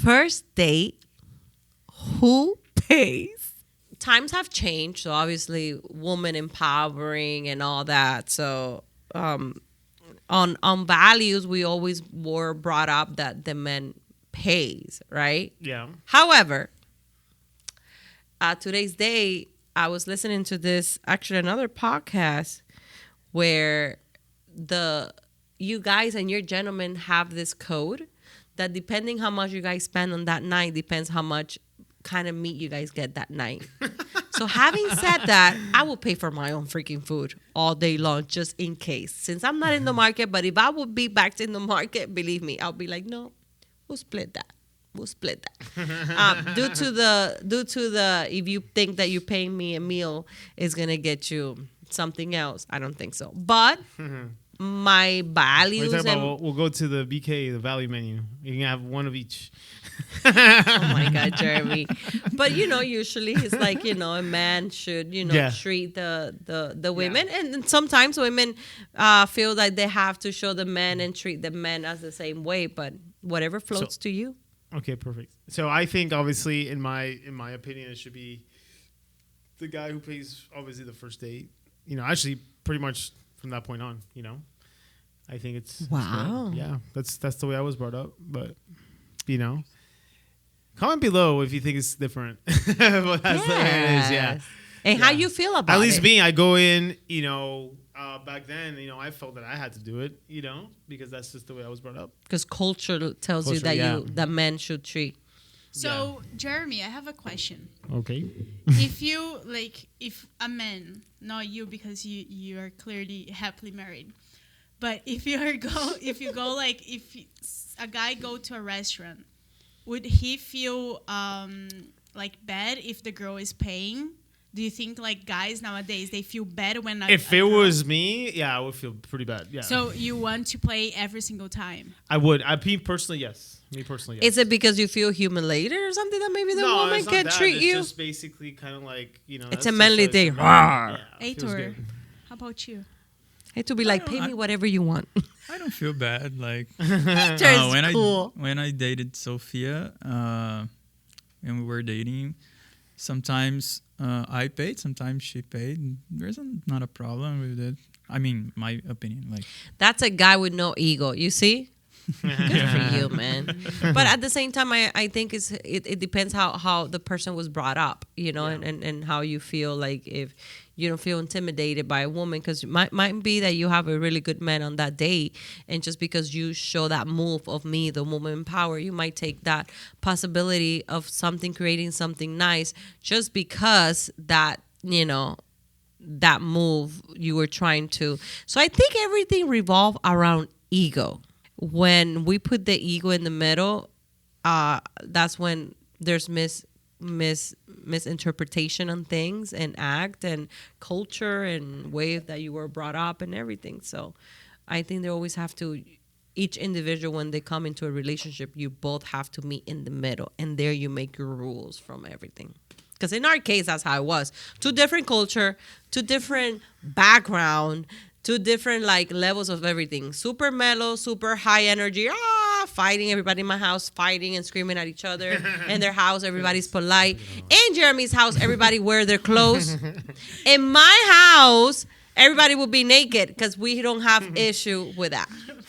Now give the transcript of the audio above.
first date, who pays? Times have changed, so obviously woman empowering and all that. So on values, we always were brought up that the man pays, right? Yeah. However, today's day, I was listening to this, actually another podcast where you guys and your gentlemen have this code that depending how much you guys spend on that night depends how much kind of meat you guys get that night. So having said that, I will pay for my own freaking food all day long just in case. Since I'm not in the market, but if I would be back in the market, believe me, I'll be like, no, we'll split that. We'll split that. Due to the, if you think that you paying me a meal is gonna get you something else, I don't think so. But my values. We'll go to the BK, the value menu. You can have one of each. Oh my God, Jeremy! But usually it's like a man should treat the women, and sometimes women feel like they have to show the men and treat the men as the same way. But whatever floats to you. Okay, perfect. So I think obviously in my opinion it should be the guy who pays obviously the first date. Actually pretty much from that point on. I think it's wow. Yeah, that's the way I was brought up. But comment below if you think it's different. But that's the way it is. Yeah. And how you feel about it? At least me, I go in. Back then, I felt that I had to do it. Because that's just the way I was brought up. Because culture tells you that that men should treat. So, Jeremy, I have a question. Okay. If a man, not you because you are clearly happily married, but if a guy go to a restaurant, would he feel bad if the girl is paying? Do you think guys nowadays they feel bad when if it was me, yeah, I would feel pretty bad. Yeah. So you want to play every single time? I would. Me personally, yes. Is it because you feel humiliated or something that maybe the woman can treat you? It's just basically kind of like It's a manly thing. Yeah, Heitor, how about you? I hate to be pay me whatever you want. I don't feel bad. When I dated Sophia, when we were dating, sometimes I paid, sometimes she paid. There's not a problem with it. I mean, my opinion. That's a guy with no ego. You see? Good for you, man. But at the same time, I think it depends how the person was brought up, and how you feel if you don't feel intimidated by a woman, because it might be that you have a really good man on that date, and just because you show that move of me, the woman in power, you might take that possibility of creating something nice just because that that move you were trying to. So I think everything revolves around ego. When we put the ego in the middle, that's when there's misinterpretation on things and act and culture and way that you were brought up and everything. So I think they always have to, each individual, when they come into a relationship, you both have to meet in the middle, and there you make your rules from everything. Because in our case, that's how it was. Two different culture, two different background, two different levels of everything. Super mellow, super high energy. Fighting, everybody in my house fighting and screaming at each other. In their house, everybody's polite. In Jeremy's house, everybody wear their clothes. In my house, everybody will be naked because we don't have issue with that.